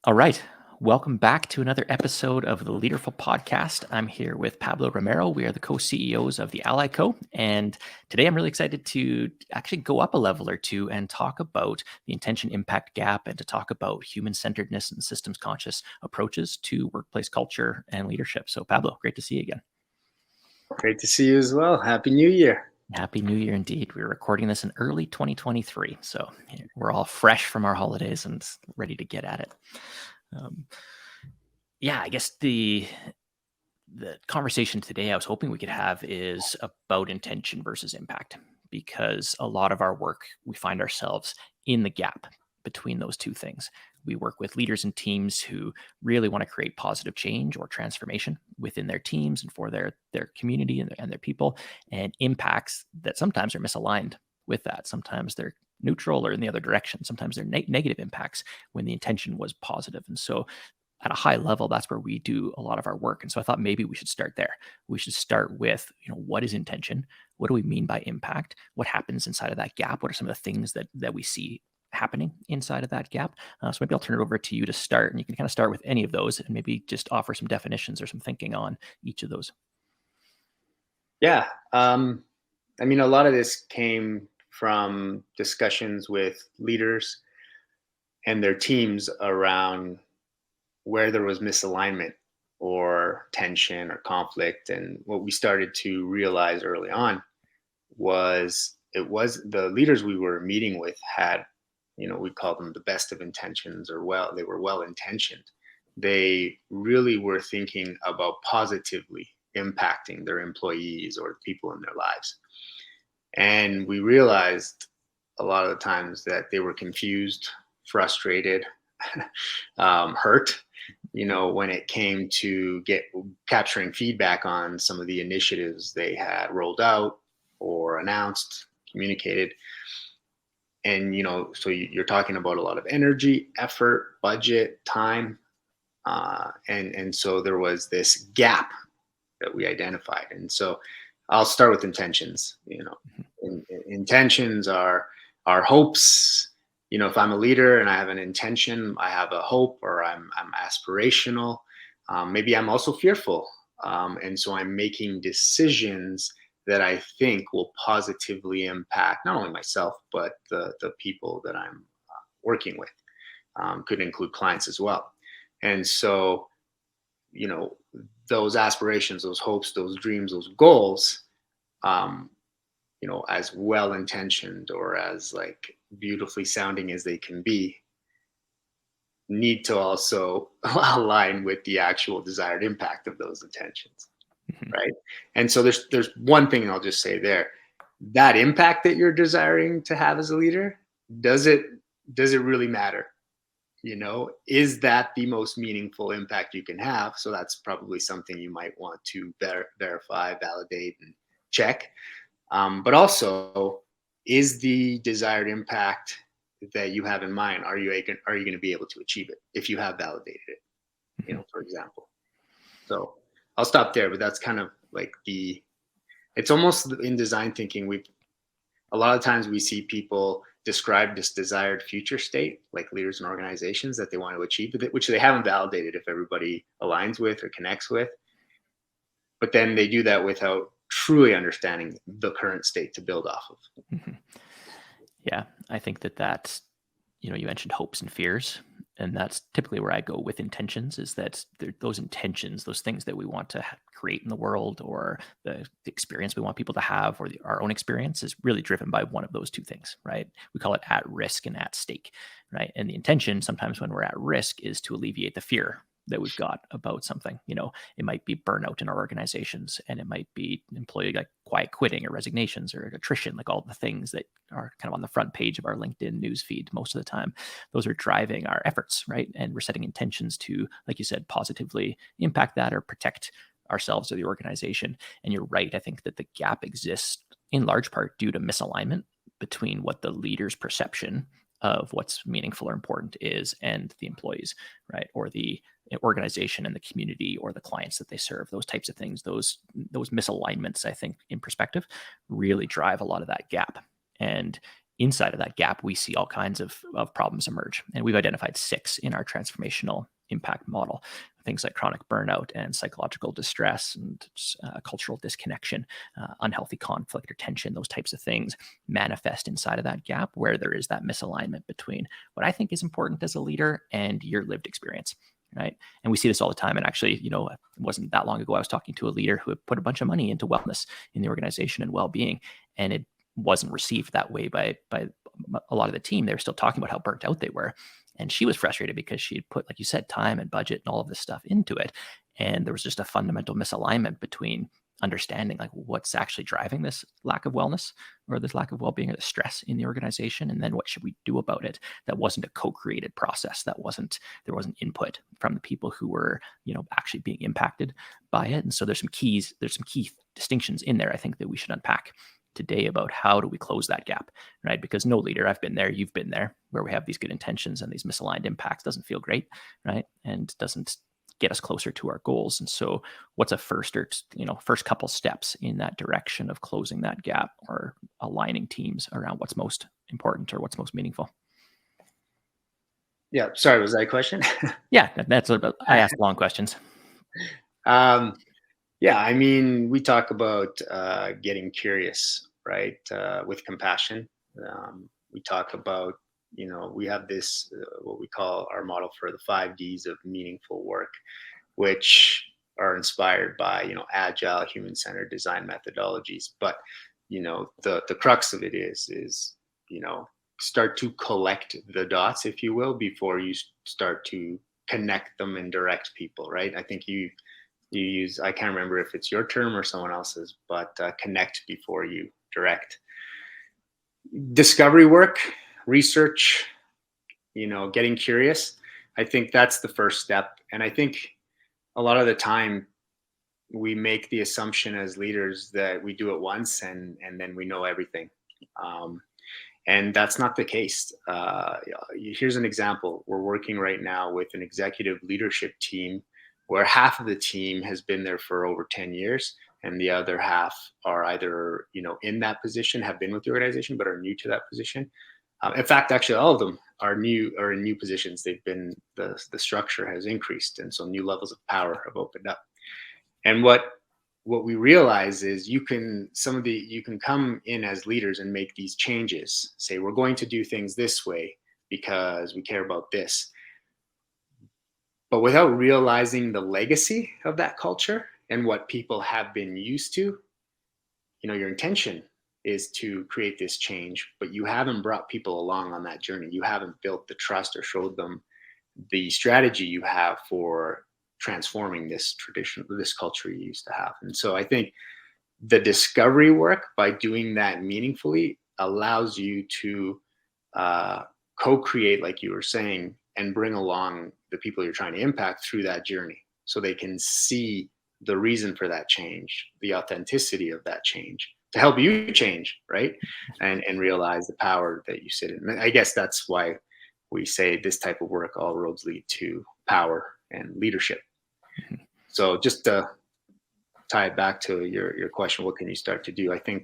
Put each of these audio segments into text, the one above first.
All right. Welcome back to another episode of the Leaderful Podcast. I'm here with Pablo Romero. We are the co-CEOs of the Ally Co. And today I'm really excited to actually go up a level or two and talk about the intention impact gap and to talk about human-centeredness and systems conscious approaches to workplace culture and leadership. So Pablo, great to see you again. Great to see you as well. Happy New Year. Happy New Year indeed. We're recording this in early 2023. So we're all fresh from our holidays and ready to get at it. I guess the conversation today I was hoping we could have is about intention versus impact, because a lot of our work, we find ourselves in the gap between those two things. We work with leaders and teams who really want to create positive change or transformation within their teams and for their community and their people, and impacts that sometimes are misaligned with that. Sometimes they're neutral or in the other direction. Sometimes they're negative impacts when the intention was positive. And so at a high level, that's where we do a lot of our work. And so I thought maybe we should start there. We should start with, what is intention? What do we mean by impact? What happens inside of that gap? What are some of the things that we see happening inside of that gap? So maybe I'll turn it over to you to start, and you can kind of start with any of those and maybe just offer some definitions or some thinking on each of those. Yeah. A lot of this came from discussions with leaders and their teams around where there was misalignment or tension or conflict. And what we started to realize early on was the leaders we were meeting with had, we call them the best of intentions, or they were well intentioned. They really were thinking about positively impacting their employees or people in their lives. And we realized a lot of the times that they were confused, frustrated, hurt, when it came to capturing feedback on some of the initiatives they had rolled out or announced, communicated. And, so you're talking about a lot of energy, effort, budget, time. And so there was this gap that we identified. And so I'll start with intentions. Intentions are hopes. If I'm a leader and I have an intention, I have a hope, or I'm aspirational. Maybe I'm also fearful. And so I'm making decisions that I think will positively impact not only myself, but the people that I'm working with. Could include clients as well. And so, those aspirations, those hopes, those dreams, those goals, as well intentioned or as like beautifully sounding as they can be, need to also align with the actual desired impact of those intentions. Right. And so there's one thing I'll just say there. That impact that you're desiring to have as a leader, does it really matter? Is that the most meaningful impact you can have? So that's probably something you might want to verify, validate, and check. But also, is the desired impact that you have in mind, are you going to be able to achieve it if you have validated it, for example? So I'll stop there, but that's kind of like it's almost in design thinking. A lot of times we see people describe this desired future state, like leaders and organizations, that they want to achieve, which they haven't validated if everybody aligns with or connects with. But then they do that without truly understanding the current state to build off of. Mm-hmm. Yeah, I think that's, you mentioned hopes and fears, and that's typically where I go with intentions, is that those intentions, those things that we want to create in the world, or the experience we want people to have, or our own experience, is really driven by one of those two things, right? We call it at risk and at stake, right? And the intention sometimes when we're at risk is to alleviate the fear that we've got about something. It might be burnout in our organizations, and it might be employee like quiet quitting or resignations or attrition, like all the things that are kind of on the front page of our LinkedIn news feed most of the time. Those are driving our efforts, right? And we're setting intentions to, like you said, positively impact that or protect ourselves or the organization. And you're right. I think that the gap exists in large part due to misalignment between what the leader's perception of what's meaningful or important is and the employees, right? Or the organization and the community or the clients that they serve. Those types of things, those misalignments, I think, in perspective, really drive a lot of that gap. And inside of that gap, we see all kinds of problems emerge. And we've identified 6 in our transformational impact model. Things like chronic burnout and psychological distress and cultural disconnection, unhealthy conflict or tension, those types of things manifest inside of that gap where there is that misalignment between what I think is important as a leader and your lived experience. Right. And we see this all the time. And actually, it wasn't that long ago, I was talking to a leader who had put a bunch of money into wellness in the organization and well-being. And it wasn't received that way by a lot of the team. They were still talking about how burnt out they were. And she was frustrated because she had put, like you said, time and budget and all of this stuff into it. And there was just a fundamental misalignment between understanding like what's actually driving this lack of wellness or this lack of well-being or the stress in the organization, and then what should we do about it. That wasn't a co-created process. There wasn't input from the people who were actually being impacted by it. And so there's some key distinctions in there I think that we should unpack today about how do we close that gap, right? Because no leader, I've been there, you've been there, where we have these good intentions and these misaligned impacts doesn't feel great, right? And doesn't get us closer to our goals. And so what's a first couple steps in that direction of closing that gap or aligning teams around what's most important or what's most meaningful? Yeah. Sorry, was that a question? Yeah, I asked long questions. Yeah, I mean, we talk about getting curious, right? With compassion. We talk about, we have this, what we call our model for the 5 Ds of meaningful work, which are inspired by, agile, human-centered design methodologies. But, the crux of it is, start to collect the dots, if you will, before you start to connect them and direct people, right? I think you use, I can't remember if it's your term or someone else's, but connect before you direct. Discovery work, research, getting curious. I think that's the first step. And I think a lot of the time we make the assumption as leaders that we do it once and then we know everything. And that's not the case. Here's an example. We're working right now with an executive leadership team where half of the team has been there for over 10 years and the other half are either in that position, have been with the organization but are new to that position. In fact, actually all of them are in new positions. They've been, the structure has increased, and so new levels of power have opened up. And what we realize is you can come in as leaders and make these changes, say we're going to do things this way because we care about this, but without realizing the legacy of that culture and what people have been used to. Your intention is to create this change, but you haven't brought people along on that journey. You haven't built the trust or showed them the strategy you have for transforming this tradition, this culture you used to have. And so I think the discovery work, by doing that meaningfully, allows you to co-create, like you were saying, and bring along the people you're trying to impact through that journey so they can see the reason for that change, the authenticity of that change, to help you change, right? And realize the power that you sit in. And I guess that's why we say this type of work, all roads lead to power and leadership. Mm-hmm. So just to tie it back to your question, what can you start to do? I think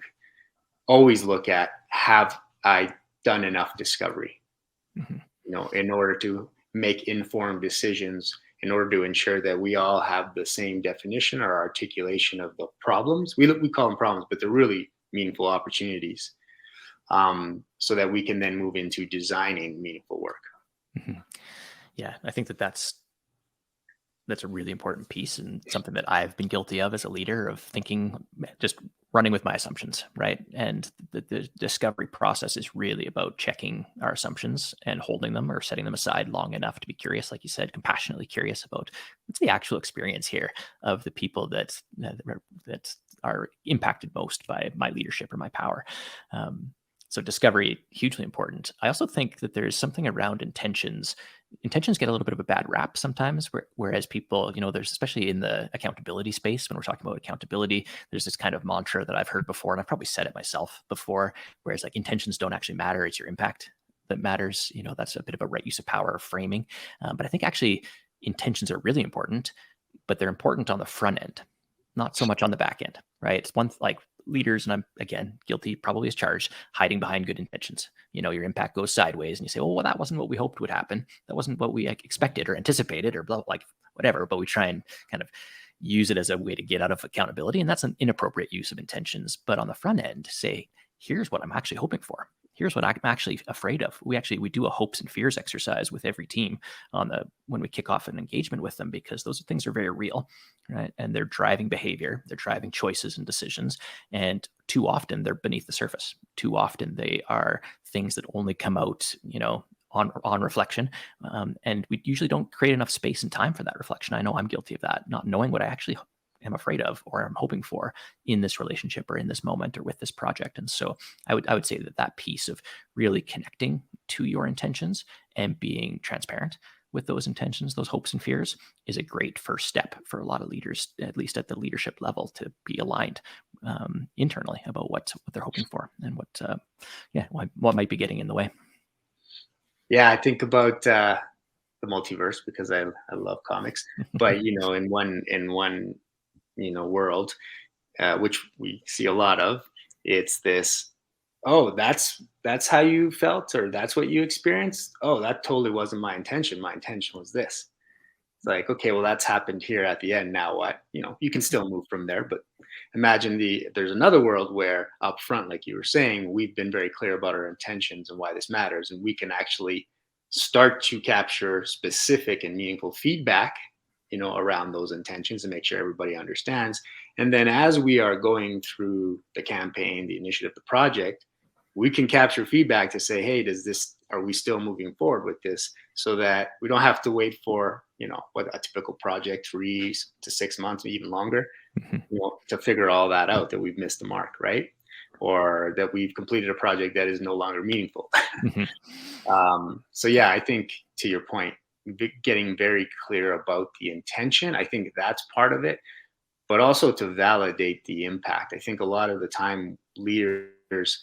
always look at, have I done enough discovery? Mm-hmm. In order to make informed decisions, in order to ensure that we all have the same definition or articulation of the problems. We call them problems, but they're really meaningful opportunities, so that we can then move into designing meaningful work. Mm-hmm. Yeah, I think that's a really important piece, and something that I've been guilty of as a leader, of thinking, just running with my assumptions, right? And the discovery process is really about checking our assumptions and holding them or setting them aside long enough to be curious, like you said, compassionately curious about what's the actual experience here of the people that are impacted most by my leadership or my power. So discovery, hugely important. I also think that there's something around intentions. Intentions get a little bit of a bad rap sometimes, whereas people, there's, especially in the accountability space, when we're talking about accountability, there's this kind of mantra that I've heard before, and I've probably said it myself before, whereas like intentions don't actually matter. It's your impact that matters. That's a bit of a right use of power framing. But I think actually intentions are really important, but they're important on the front end, not so much on the back end, right? It's one, like leaders, and I'm again guilty, probably as charged, hiding behind good intentions. Your impact goes sideways, and you say, "Oh, well, that wasn't what we hoped would happen. That wasn't what we expected or anticipated, or blah, like whatever." But we try and kind of use it as a way to get out of accountability, and that's an inappropriate use of intentions. But on the front end, say, "Here's what I'm actually hoping for. Here's what I'm actually afraid of." We do a hopes and fears exercise with every team when we kick off an engagement with them, because those things are very real, right? And they're driving behavior, they're driving choices and decisions, and too often they're beneath the surface. Too often they are things that only come out, on reflection, and we usually don't create enough space and time for that reflection. I know I'm guilty of that, not knowing what I actually am afraid of or I'm hoping for in this relationship or in this moment or with this project. And so I would say that piece of really connecting to your intentions and being transparent with those intentions, those hopes and fears, is a great first step for a lot of leaders, at least at the leadership level, to be aligned internally about what they're hoping for and what might be getting in the way. Yeah, I think about the multiverse because I love comics, but in one world, which we see a lot of, it's this. Oh, that's how you felt, or that's what you experienced. Oh, that totally wasn't my intention. My intention was this. It's like, okay, well, that's happened here at the end. Now what? You can still move from there, but imagine there's another world where up front, like you were saying, we've been very clear about our intentions and why this matters, and we can actually start to capture specific and meaningful feedback, around those intentions and make sure everybody understands. And then as we are going through the campaign, the initiative, the project, we can capture feedback to say, hey, are we still moving forward with this, so that we don't have to wait for, what a typical project, 3 to 6 months, even longer, to figure all that out, that we've missed the mark, right? Or that we've completed a project that is no longer meaningful. So yeah, I think to your point, getting very clear about the intention, I think that's part of it, but also to validate the impact. I think a lot of the time leaders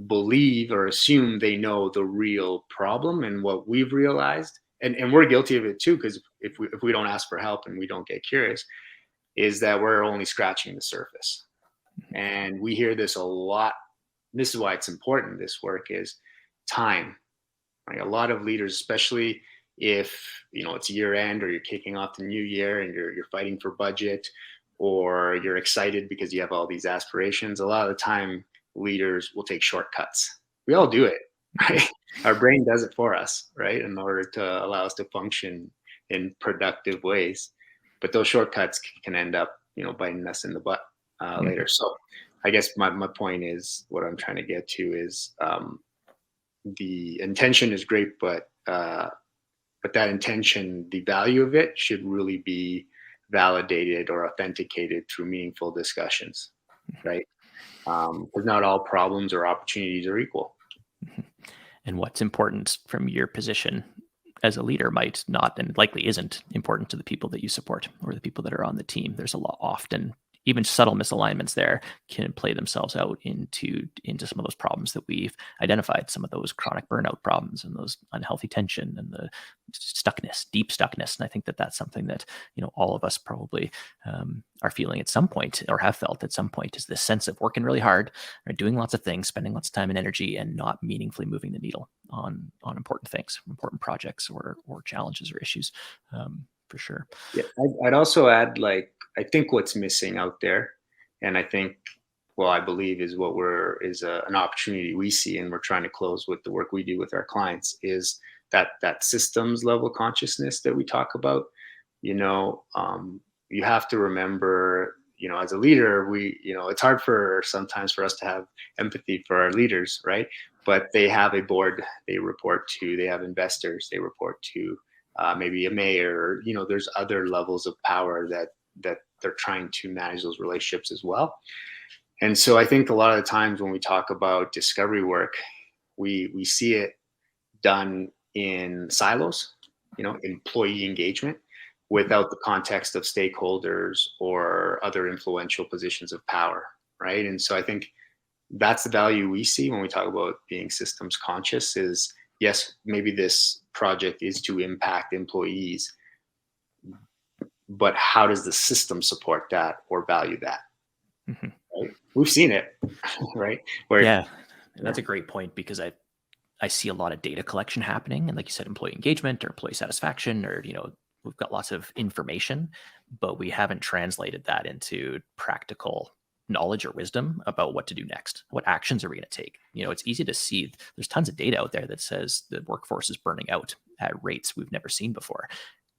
believe or assume they know the real problem, and what we've realized, and we're guilty of it too, because if we don't ask for help and we don't get curious, is that we're only scratching the surface. And we hear this a lot. This is why it's important, this work, is time. Right? A lot of leaders, especially if it's year end, or you're kicking off the new year and you're fighting for budget, or you're excited because you have all these aspirations, a lot of the time leaders will take shortcuts. We all do it, right? Our brain does it for us, right, in order to allow us to function in productive ways. But those shortcuts can end up biting us in the butt later. So I guess my point is, what I'm trying to get to is, the intention is great, but that intention, the value of it, should really be validated or authenticated through meaningful discussions, right? Because not all problems or opportunities are equal. And what's important from your position as a leader might not, and likely isn't, important to the people that you support or the people that are on the team. There's a lot, often even subtle misalignments there can play themselves out into some of those problems that we've identified, some of those chronic burnout problems and those unhealthy tension and the stuckness, deep stuckness. And I think that that's something that all of us probably are feeling at some point, or have felt at some point, is this sense of working really hard, or doing lots of things, spending lots of time and energy, and not meaningfully moving the needle on important things, important projects, or challenges or issues, for sure. Yeah, I'd also add, like, I think what's missing out there, and I think, well, I believe is an opportunity we see, and we're trying to close with the work we do with our clients, is that systems level consciousness that we talk about. You have to remember, as a leader, it's hard sometimes for us to have empathy for our leaders, right? But they have a board they report to, they have investors they report to, maybe a mayor. There's other levels of power that they're trying to manage those relationships as well. And so I think a lot of the times when we talk about discovery work, we see it done in silos, employee engagement, without the context of stakeholders or other influential positions of power, right? And so I think that's the value we see when we talk about being systems conscious, is, yes, maybe this project is to impact employees, but how does the system support that or value that? Mm-hmm. right? We've seen it, right? Where Yeah, yeah, that's a great point because I see a lot of data collection happening, and like you said, employee engagement or employee satisfaction, or we've got lots of information, but we haven't translated that into practical knowledge or wisdom about what to do next. What actions are we going to take? It's easy to see. There's tons of data out there that says the workforce is burning out at rates we've never seen before,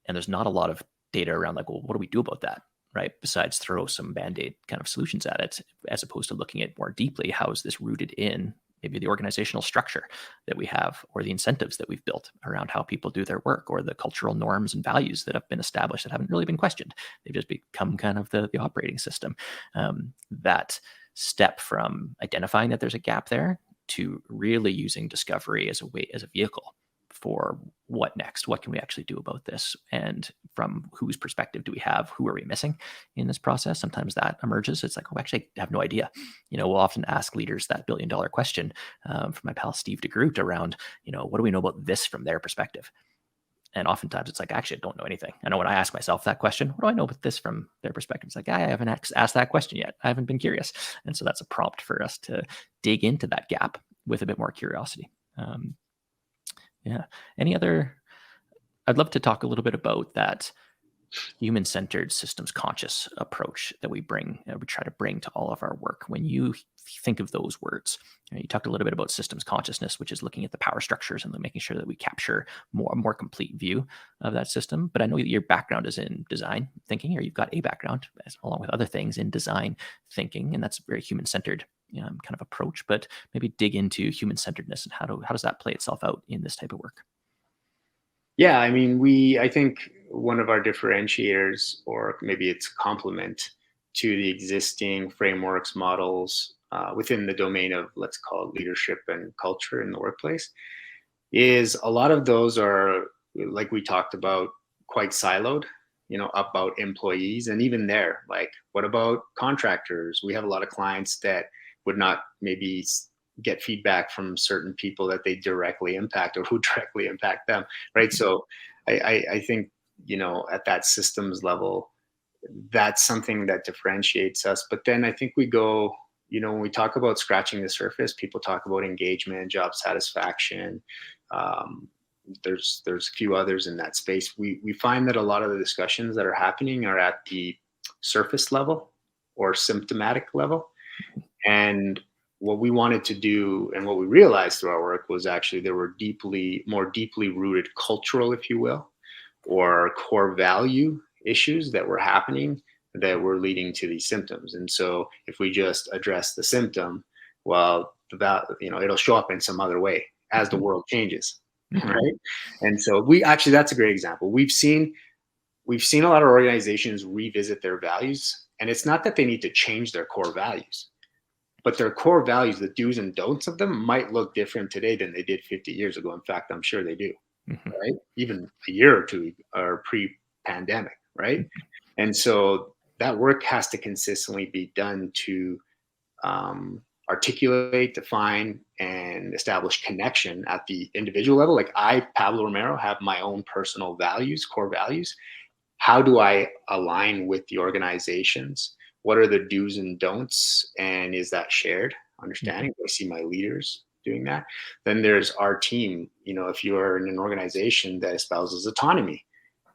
and there's not a lot of data around like, well, what do we do about that? Right. Besides throw some band-aid kind of solutions at it, as opposed to looking at more deeply, how is this rooted in maybe the organizational structure that we have, or the incentives that we've built around how people do their work, or the cultural norms and values that have been established that haven't really been questioned. They've just become kind of the operating system. That step from identifying that there's a gap there to really using discovery as a vehicle for what next, what can we actually do about this, and from whose perspective do we have, who are we missing in this process. Sometimes that emerges. It's like, oh, actually I have no idea. We'll often ask leaders that $1 billion question, from my pal Steve DeGroot, around what do we know about this from their perspective. And oftentimes it's like, actually, I don't know anything. I know when I ask myself that question, what do I know about this from their perspective? It's like, I haven't asked that question yet. I haven't been curious. And so that's a prompt for us to dig into that gap with a bit more curiosity. Yeah. Any other, I'd love to talk a little bit about that human-centered, systems conscious approach that we try to bring to all of our work. When you think of those words, you talked a little bit about systems consciousness, which is looking at the power structures and making sure that we capture a more complete view of that system. But I know that your background is in design thinking, or you've got a background along with other things in design thinking, and that's a very human-centered kind of approach. But maybe dig into human-centeredness and how does that play itself out in this type of work? yeah. I mean, I think one of our differentiators, or maybe it's complement to the existing frameworks, models within the domain of, let's call it, leadership and culture in the workplace, is a lot of those are, like we talked about, quite siloed, about employees. And even there, like, what about contractors? We have a lot of clients that would not maybe get feedback from certain people that they directly impact, or who directly impact them, right? So I think, at that systems level, that's something that differentiates us. But then I think we go, when we talk about scratching the surface, people talk about engagement, job satisfaction. Um, there's a few others in that space. We find that a lot of the discussions that are happening are at the surface level or symptomatic level. And what we wanted to do, and what we realized through our work, was actually there were more deeply rooted cultural, if you will, or core value issues that were happening that were leading to these symptoms. And so if we just address the symptom, well, it'll show up in some other way as the Mhm. world changes, Mhm. right? And so that's a great example. We've seen a lot of organizations revisit their values, and it's not that they need to change their core values, but their core values, the do's and don'ts of them, might look different today than they did 50 years ago. In fact, I'm sure they do, Mhm. right? Even a year or two or pre-pandemic, right? And so that work has to consistently be done to articulate, define, and establish connection at the individual level. Like, Pablo Romero, have my own personal values, core values. How do I align with the organizations? What are the do's and don'ts? And is that shared Mhm. understanding? Do I see my leaders doing that? Then there's our team. If you are in an organization that espouses autonomy,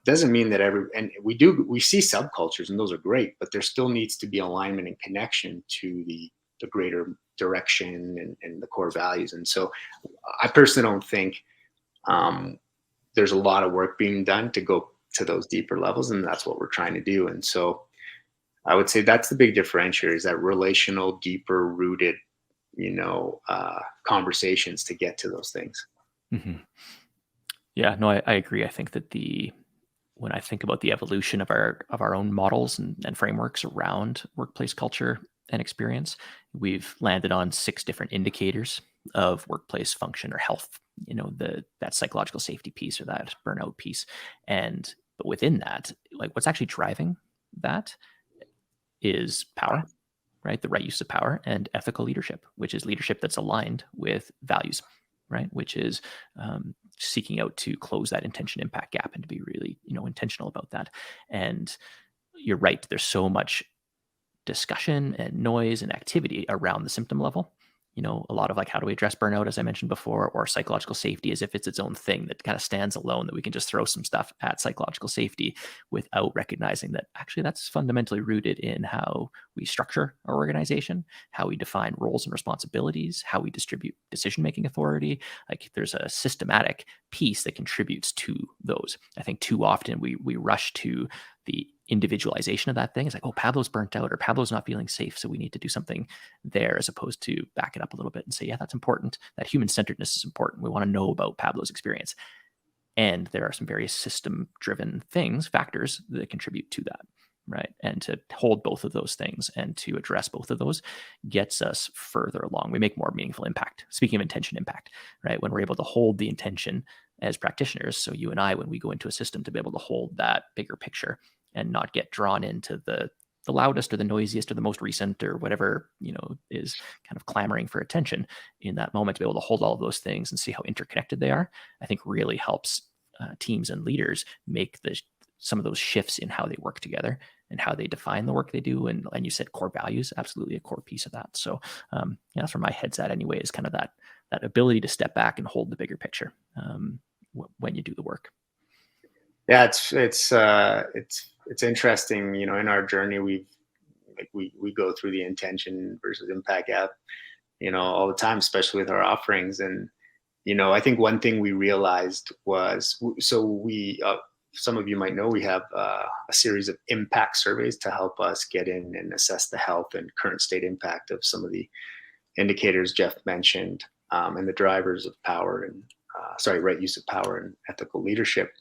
doesn't mean that and we see subcultures, and those are great, but there still needs to be alignment and connection to the greater direction and the core values. And so I personally don't think um, there's a lot of work being done to go to those deeper levels, and that's what we're trying to do. And so I would say that's the big differentiator, is that relational, deeper rooted, conversations to get to those things. Mhm. Yeah, no, I agree. I think that when I think about the evolution of our own models and frameworks around workplace culture and experience, we've landed on 6 different indicators of workplace function or health. That psychological safety piece, or that burnout piece, but within that, like, what's actually driving that is power, right? The right use of power, and ethical leadership, which is leadership that's aligned with values, right? Which is seeking out to close that intention impact gap and to be really, intentional about that. And you're right. There's so much discussion and noise and activity around the symptom level. A lot of like, how do we address burnout, as I mentioned before, or psychological safety, as if it's its own thing that kind of stands alone, that we can just throw some stuff at psychological safety without recognizing that actually that's fundamentally rooted in how we structure our organization, how we define roles and responsibilities, how we distribute decision-making authority. Like there's a systematic piece that contributes to those. I think too often we rush to the individualization of that thing. It's like, oh, Pablo's burnt out or Pablo's not feeling safe, so we need to do something there, as opposed to back it up a little bit and say, yeah, that's important. That human-centeredness is important. We want to know about Pablo's experience. And there are some various system-driven factors that contribute to that, right? And to hold both of those things and to address both of those gets us further along. We make more meaningful impact. Speaking of intention impact, right? When we're able to hold the intention as practitioners, so you and I, when we go into a system, to be able to hold that bigger picture and not get drawn into the loudest or the noisiest or the most recent or whatever, is kind of clamoring for attention in that moment, to be able to hold all of those things and see how interconnected they are, I think really helps teams and leaders make some of those shifts in how they work together and how they define the work they do. And you said core values, absolutely a core piece of that. So that's where my head's at anyway, is kind of that ability to step back and hold the bigger picture when you do the work. Yeah, it's interesting. In our journey, we go through the intention versus impact gap, all the time, especially with our offerings. And I think one thing we realized was, so we some of you might know, we have a series of impact surveys to help us get in and assess the health and current state impact of some of the indicators Jeff mentioned, and the drivers of power and right use of power and ethical leadership.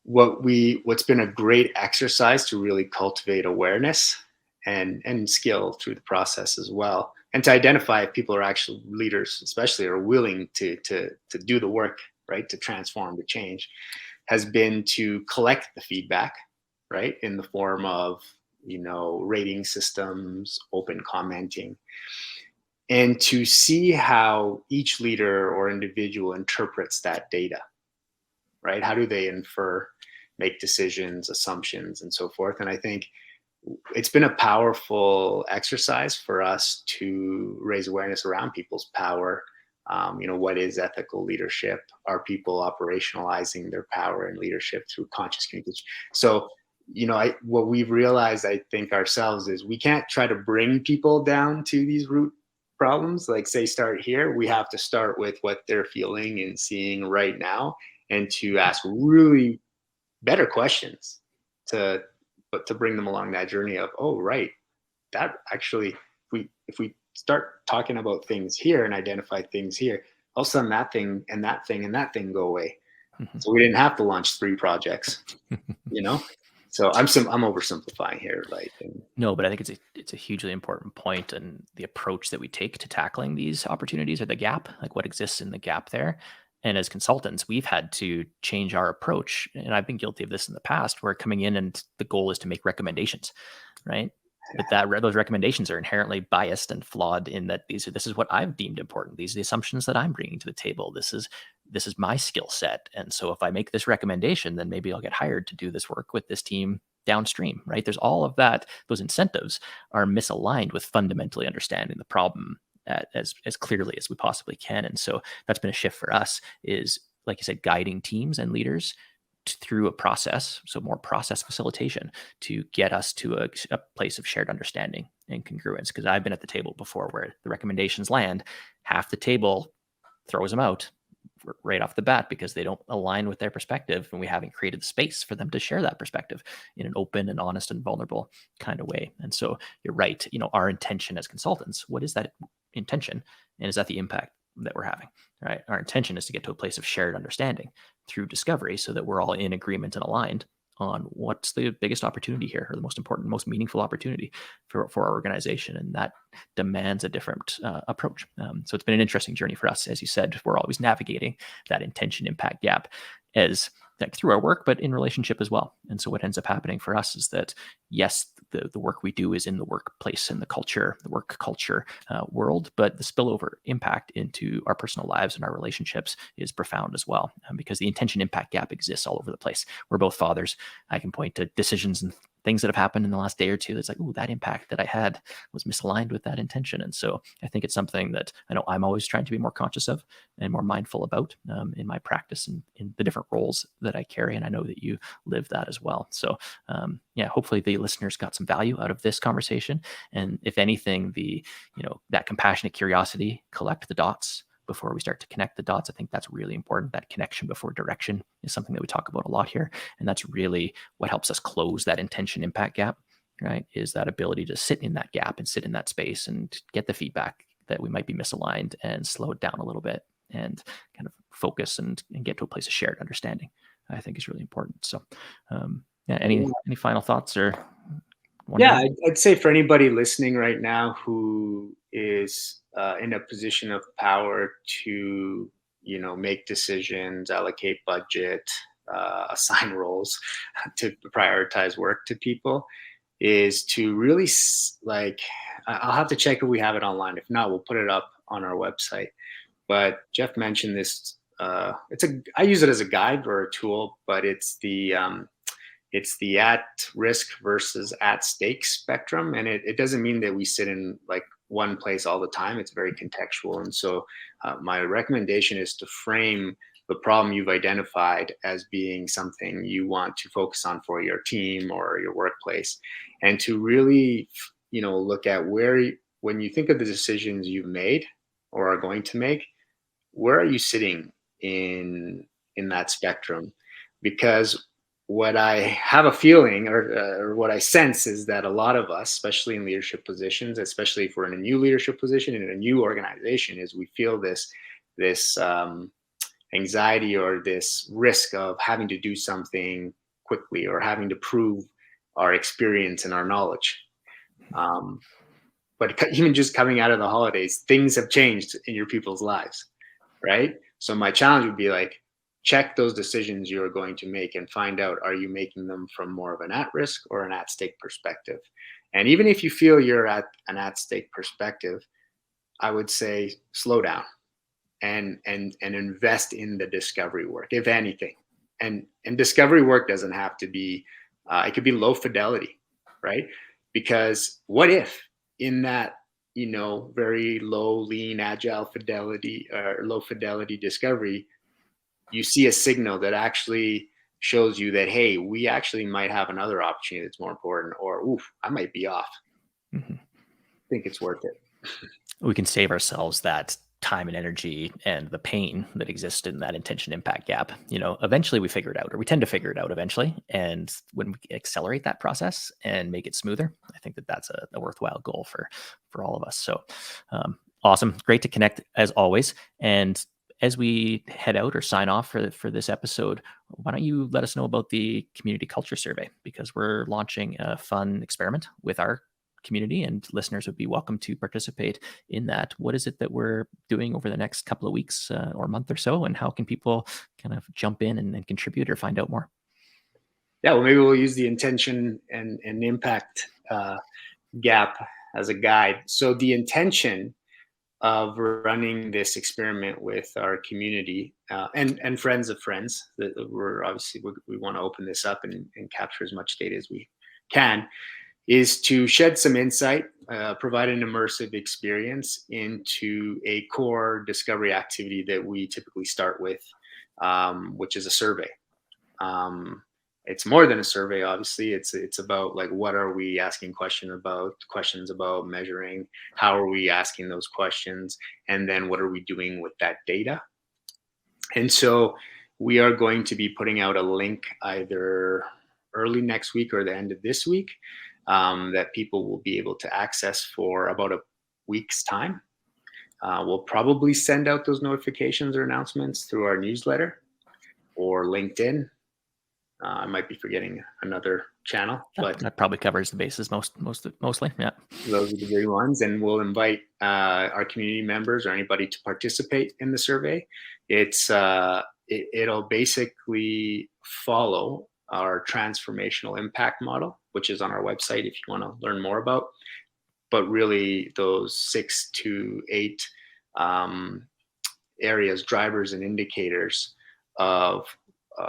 What's been a great exercise to really cultivate awareness and skill through the process as well, and to identify if people are actual leaders, especially, are willing to do the work, right, to transform, to change, has been to collect the feedback, right, in the form of rating systems, open commenting, and to see how each leader or individual interprets that data, right? How do they infer, make decisions, assumptions, and so forth? And I think it's been a powerful exercise for us to raise awareness around people's power. What is ethical leadership? Are people operationalizing their power and leadership through conscious communication? So, what we've realized, I think, ourselves, is we can't try to bring people down to these root problems, like say start here. We have to start with what they're feeling and seeing right now, and to ask really better questions to bring them along that journey of, oh, right, that actually, if we start talking about things here and identify things here, all of a sudden that thing and that thing and that thing go away. Mm-hmm. So we didn't have to launch 3 projects, So I'm oversimplifying here, right? No, but I think it's a hugely important point, and the approach that we take to tackling these opportunities, or the gap, like what exists in the gap there. And as consultants, we've had to change our approach, and I've been guilty of this in the past, where coming in and the goal is to make recommendations, right? But those recommendations are inherently biased and flawed in that this is what I've deemed important. These are the assumptions that I'm bringing to the table. This is my skill set. And so if I make this recommendation, then maybe I'll get hired to do this work with this team downstream, right? There's all of that. Those incentives are misaligned with fundamentally understanding the problem as clearly as we possibly can. And so that's been a shift for us, is, like you said, guiding teams and leaders through a process, so more process facilitation, to get us to a place of shared understanding and congruence. Because I've been at the table before where the recommendations land, half the table throws them out right off the bat because they don't align with their perspective, and we haven't created the space for them to share that perspective in an open and honest and vulnerable kind of way. And so you're right, our intention as consultants, what is that intention, and is that the impact that we're having, right? Our intention is to get to a place of shared understanding through discovery, so that we're all in agreement and aligned on what's the biggest opportunity here, or the most important, most meaningful opportunity for our organization. And that demands a different approach. So it's been an interesting journey for us. As you said, we're always navigating that intention impact gap as through our work, but in relationship as well. And so what ends up happening for us is that, yes, the work we do is in the workplace and the work culture world, but the spillover impact into our personal lives and our relationships is profound as well, because the intention impact gap exists all over the place. We're both fathers. I can point to decisions and things that have happened in the last day or two. That's like, oh, that impact that I had was misaligned with that intention. And so I think it's something that I know I'm always trying to be more conscious of and more mindful about in my practice and in the different roles that I carry. And I know that you live that as well. So yeah, hopefully the listeners got some value out of this conversation. And if anything, that compassionate curiosity, collect the dots before we start to connect the dots. I think that's really important. That connection before direction is something that we talk about a lot here. And that's really what helps us close that intention impact gap, right? Is that ability to sit in that gap and sit in that space and get the feedback that we might be misaligned and slow it down a little bit and kind of focus and get to a place of shared understanding, I think is really important. So yeah, any final thoughts or Yeah, I'd say for anybody listening right now who is in a position of power to, make decisions, allocate budget, assign roles, to prioritize work to people, is to really I'll have to check if we have it online. If not, we'll put it up on our website. But Jeff mentioned this. I use it as a guide or a tool, but it's the at risk versus at stake spectrum. And it doesn't mean that we sit in like one place all the time. It's very contextual. And so my recommendation is to frame the problem you've identified as being something you want to focus on for your team or your workplace, and to really, look at when you think of the decisions you've made or are going to make, where are you sitting in that spectrum? Because what I have a feeling or what I sense is that a lot of us, especially in leadership positions, especially if we're in a new leadership position in a new organization, is we feel this anxiety or this risk of having to do something quickly or having to prove our experience and our knowledge. But even just coming out of the holidays, things have changed in your people's lives, right? So my challenge would be like, check those decisions you're going to make and find out, are you making them from more of an at risk or an at stake perspective? And even if you feel you're at an at stake perspective, I would say slow down and invest in the discovery work, if anything. And discovery work doesn't have to be, it could be low fidelity, right? Because what if in that, very low, lean, agile fidelity or low fidelity discovery, you see a signal that actually shows you that, hey, we actually might have another opportunity that's more important, or, oof, I might be off. Mm-hmm. I think it's worth it. We can save ourselves that time and energy and the pain that exists in that intention impact gap. Eventually we figure it out, or we tend to figure it out eventually. And when we accelerate that process and make it smoother, I think that that's a worthwhile goal for all of us. So awesome. Great to connect as always. And as we head out or sign off for this episode, why don't you let us know about the community culture survey? Because we're launching a fun experiment with our community, and listeners would be welcome to participate in that. What is it that we're doing over the next couple of weeks or month or so, and how can people kind of jump in and contribute or find out more? Yeah, well, maybe we'll use the intention and impact gap as a guide. So the intention of running this experiment with our community and friends of friends, that we want to open this up and capture as much data as we can, is to shed some insight, provide an immersive experience into a core discovery activity that we typically start with, which is a survey. It's more than a survey, obviously. It's about like, what are we asking questions about, measuring, how are we asking those questions, and then what are we doing with that data? And so we are going to be putting out a link either early next week or the end of this week that people will be able to access for about a week's time. We'll probably send out those notifications or announcements through our newsletter or LinkedIn. I might be forgetting another channel, but that probably covers the bases mostly. Yeah, those are the big ones. And we'll invite our community members or anybody to participate in the survey. It'll basically follow our transformational impact model, which is on our website if you want to learn more about. But really, those 6 to 8 areas, drivers, and indicators of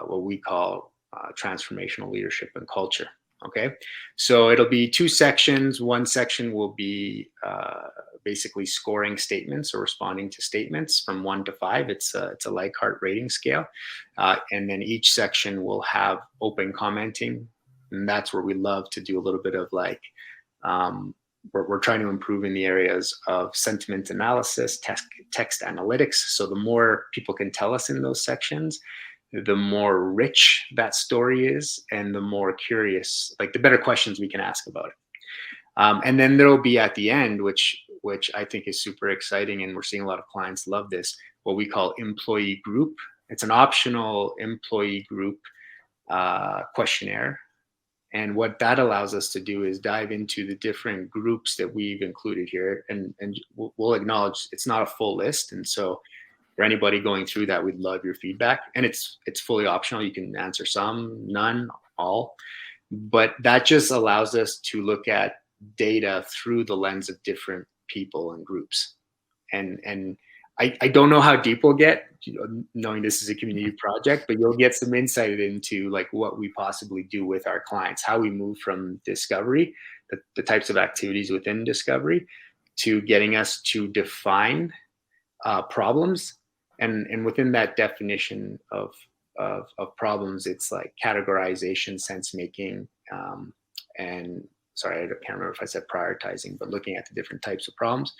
what we call transformational leadership and culture. Okay, so it'll be two sections. One section will be basically scoring statements or responding to statements from 1 to 5. It's a Likert rating scale, and then each section will have open commenting, and that's where we love to do a little bit of like we're trying to improve in the areas of sentiment analysis, text analytics. So the more people can tell us in those sections, the more rich that story is, and the more curious, like the better questions we can ask about it. And then there will be at the end, which I think is super exciting, and we're seeing a lot of clients love this, what we call employee group. It's an optional employee group questionnaire. And what that allows us to do is dive into the different groups that we've included here. And we'll acknowledge it's not a full list. And so for anybody going through that, we'd love your feedback. And it's fully optional. You can answer some, none, all. But that just allows us to look at data through the lens of different people and groups. And I don't know how deep we'll get, knowing this is a community project, but you'll get some insight into like what we possibly do with our clients, how we move from discovery, the types of activities within discovery, to getting us to define problems. And within that definition of problems, it's like categorization, sense making, and sorry, I can't remember if I said prioritizing, but looking at the different types of problems.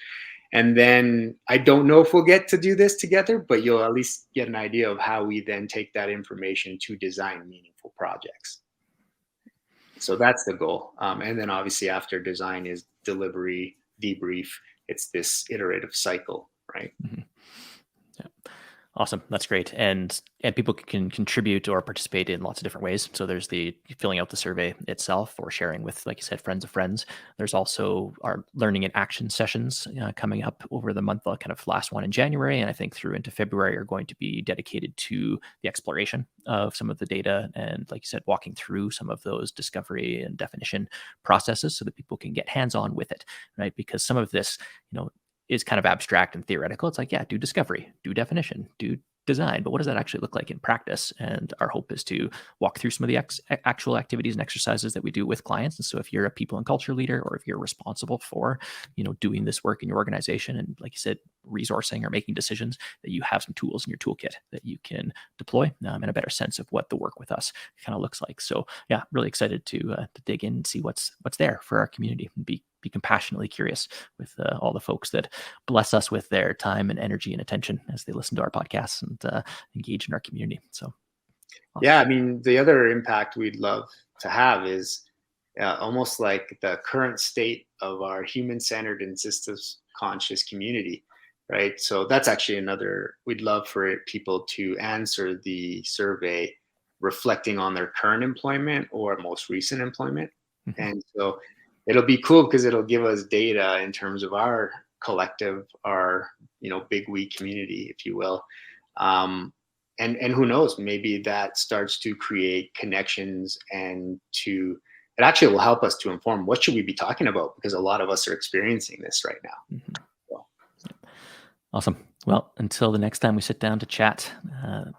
And then I don't know if we'll get to do this together, but you'll at least get an idea of how we then take that information to design meaningful projects. So that's the goal. And then obviously after design is delivery, debrief. It's this iterative cycle, right? Mm-hmm. Yeah. Awesome. That's great. And people can contribute or participate in lots of different ways. So there's the filling out the survey itself or sharing with, like you said, friends of friends. There's also our learning and action sessions coming up over the month, kind of last one in January. And I think through into February are going to be dedicated to the exploration of some of the data. And like you said, walking through some of those discovery and definition processes so that people can get hands-on with it, right? Because some of this, is kind of abstract and theoretical. It's like, yeah, do discovery, do definition, do design, but what does that actually look like in practice? And our hope is to walk through some of the actual activities and exercises that we do with clients. And so if you're a people and culture leader, or if you're responsible for, doing this work in your organization, and like you said, resourcing or making decisions, that you have some tools in your toolkit that you can deploy and a better sense of what the work with us kind of looks like. So yeah, really excited to dig in and see what's there for our community and be compassionately curious with all the folks that bless us with their time and energy and attention as they listen to our podcasts and engage in our community. So, awesome. Yeah, I mean, the other impact we'd love to have is almost like the current state of our human-centered and systems-conscious community, right? So that's actually another, we'd love for people to answer the survey reflecting on their current employment or most recent employment. Mm-hmm. And so it'll be cool because it'll give us data in terms of our collective, our big we community, if you will. And who knows, maybe that starts to create connections, and it actually will help us to inform what should we be talking about, because a lot of us are experiencing this right now. Mm-hmm. So. Awesome. Well, until the next time we sit down to chat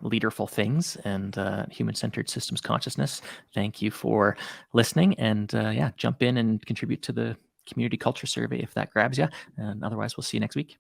leaderful things and human-centered systems consciousness, thank you for listening. And jump in and contribute to the community culture survey if that grabs you. And otherwise, we'll see you next week.